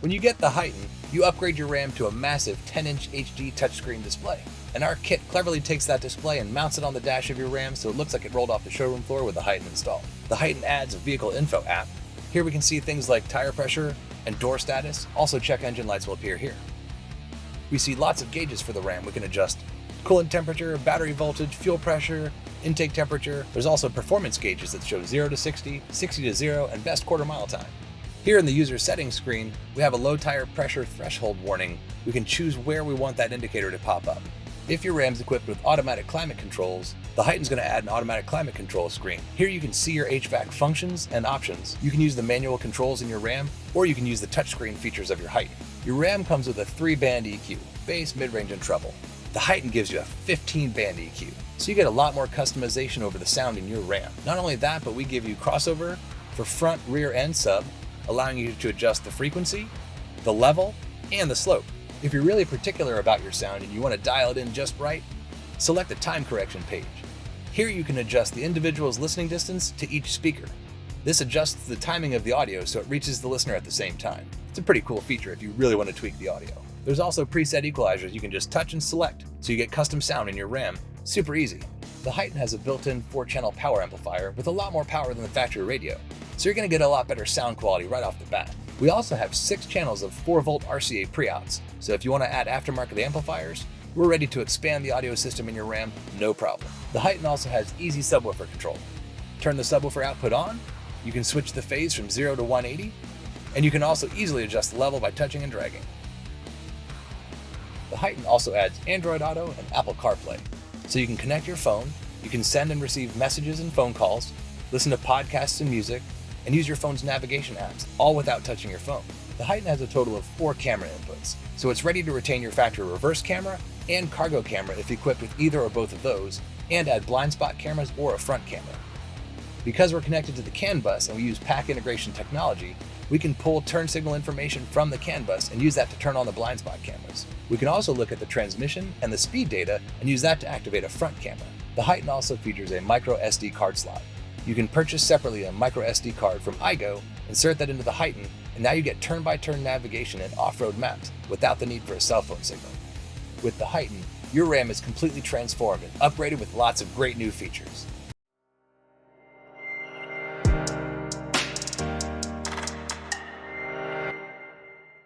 When you get the Heighten, you upgrade your RAM to a massive 10-inch HD touchscreen display. And our kit cleverly takes that display and mounts it on the dash of your RAM so it looks like it rolled off the showroom floor with the Heighten installed. The Heighten adds a vehicle info app. Here we can see things like tire pressure and door status. Also, check engine lights will appear here. We see lots of gauges for the RAM. We can adjust coolant temperature, battery voltage, fuel pressure, intake temperature. There's also performance gauges that show 0 to 60, 60 to 0, and best quarter mile time. Here in the user settings screen, we have a low tire pressure threshold warning. We can choose where we want that indicator to pop up. If your RAM's equipped with automatic climate controls, the Heighten's going to add an automatic climate control screen. Here you can see your HVAC functions and options. You can use the manual controls in your RAM, or you can use the touchscreen features of your Heighten. Your RAM comes with a 3-band EQ, bass, mid-range, and treble. The Heighten gives you a 15-band EQ, so you get a lot more customization over the sound in your RAM. Not only that, but we give you crossover for front, rear, and sub, allowing you to adjust the frequency, the level, and the slope. If you're really particular about your sound and you want to dial it in just right, select the time correction page. Here you can adjust the individual's listening distance to each speaker. This adjusts the timing of the audio so it reaches the listener at the same time. It's a pretty cool feature if you really want to tweak the audio. There's also preset equalizers you can just touch and select, so you get custom sound in your RAM. Super easy. The Heighten has a built-in 4-channel power amplifier with a lot more power than the factory radio, so you're going to get a lot better sound quality right off the bat. We also have 6 channels of 4-volt RCA pre-outs, so if you want to add aftermarket amplifiers, we're ready to expand the audio system in your RAM, no problem. The Heighten also has easy subwoofer control. Turn the subwoofer output on, you can switch the phase from 0 to 180, and you can also easily adjust the level by touching and dragging. The Heighten also adds Android Auto and Apple Carplay, so you can connect your phone, you can send and receive messages and phone calls, listen to podcasts and music, and use your phone's navigation apps, all without touching your phone. The Heighten has a total of 4 camera inputs, so it's ready to retain your factory reverse camera and cargo camera if equipped with either or both of those, and add blind spot cameras or a front camera. Because we're connected to the CAN bus and we use PAC integration technology, we can pull turn signal information from the CAN bus and use that to turn on the blind spot cameras. We can also look at the transmission and the speed data and use that to activate a front camera. The Heighten also features a micro SD card slot. You can purchase separately a micro SD card from iGo, insert that into the Heighten, and now you get turn-by-turn navigation and off-road maps without the need for a cell phone signal. With the Heighten, your RAM is completely transformed and upgraded with lots of great new features.